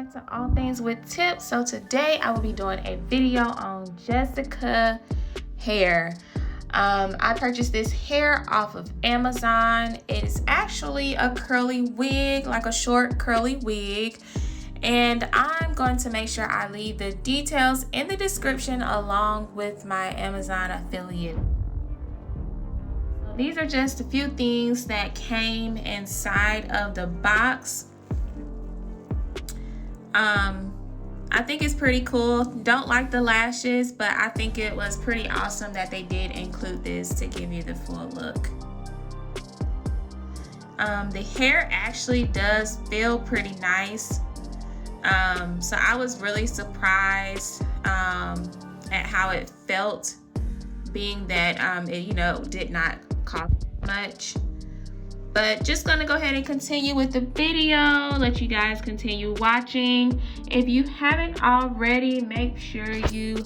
back to All Things with Tips. So today I will be doing a video on Jessica hair. I purchased this hair off of Amazon. It is actually a curly wig, like a short curly wig. And I'm going to make sure I leave the details in the description along with my Amazon affiliate. So these are just a few things that came inside of the box. I think it's pretty cool. Don't like the lashes, but I think it was pretty awesome that they did include this to give you the full look. The hair actually does feel pretty nice. So I was really surprised at how it felt, being that it did not cost much. But just gonna go ahead and continue with the video, let you guys continue watching. If you haven't already, make sure you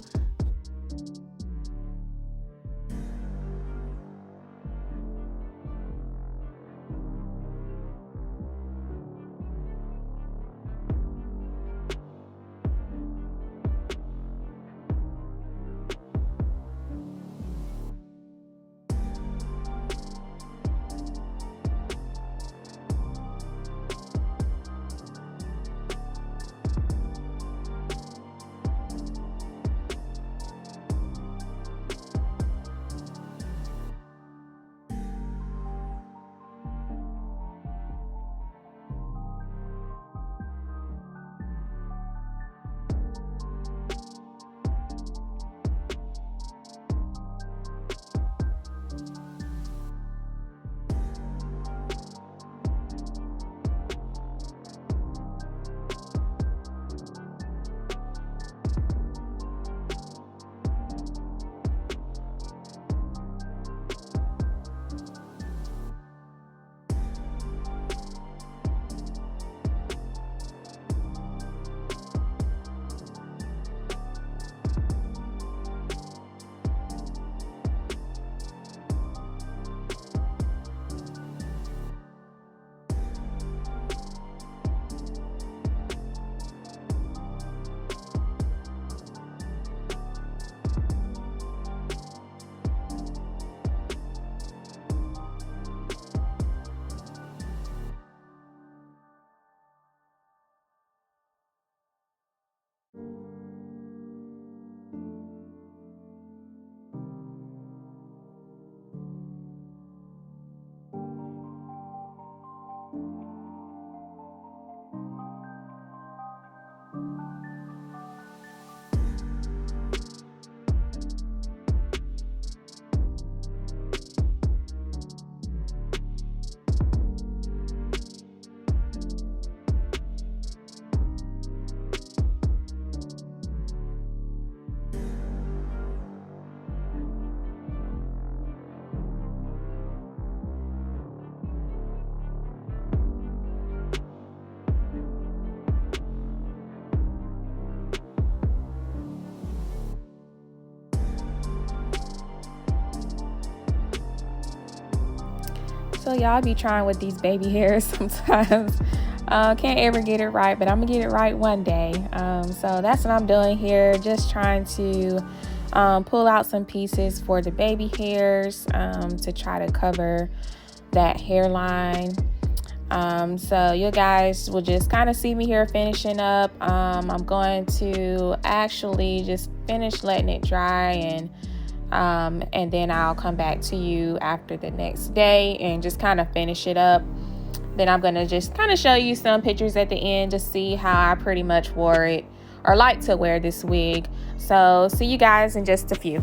So y'all be trying with these baby hairs sometimes. Can't ever get it right, but I'm gonna get it right one day. So that's what I'm doing here, just trying to pull out some pieces for the baby hairs to try to cover that hairline. So you guys will just kind of see me here finishing up. I'm going to actually just finish letting it dry, and then I'll come back to you after the next day and just kind of finish it up. Then I'm going to just kind of show you some pictures at the end to see how I pretty much wore it, or like to wear this wig. So see you guys in just a few.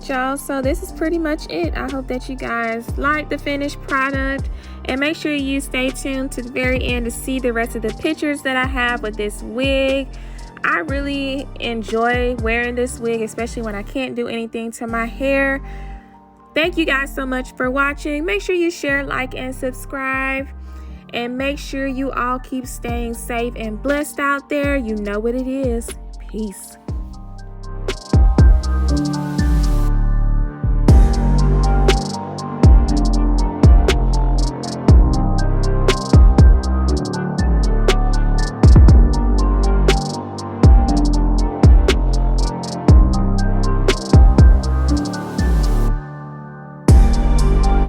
right, y'all, so this is pretty much it. I hope that you guys like the finished product, and make sure you stay tuned to the very end to see the rest of the pictures that I have with this wig. I really enjoy wearing this wig, especially when I can't do anything to my hair. Thank you guys so much for watching. Make sure you share, like, and subscribe. And make sure you all keep staying safe and blessed out there. You know what it is. Peace.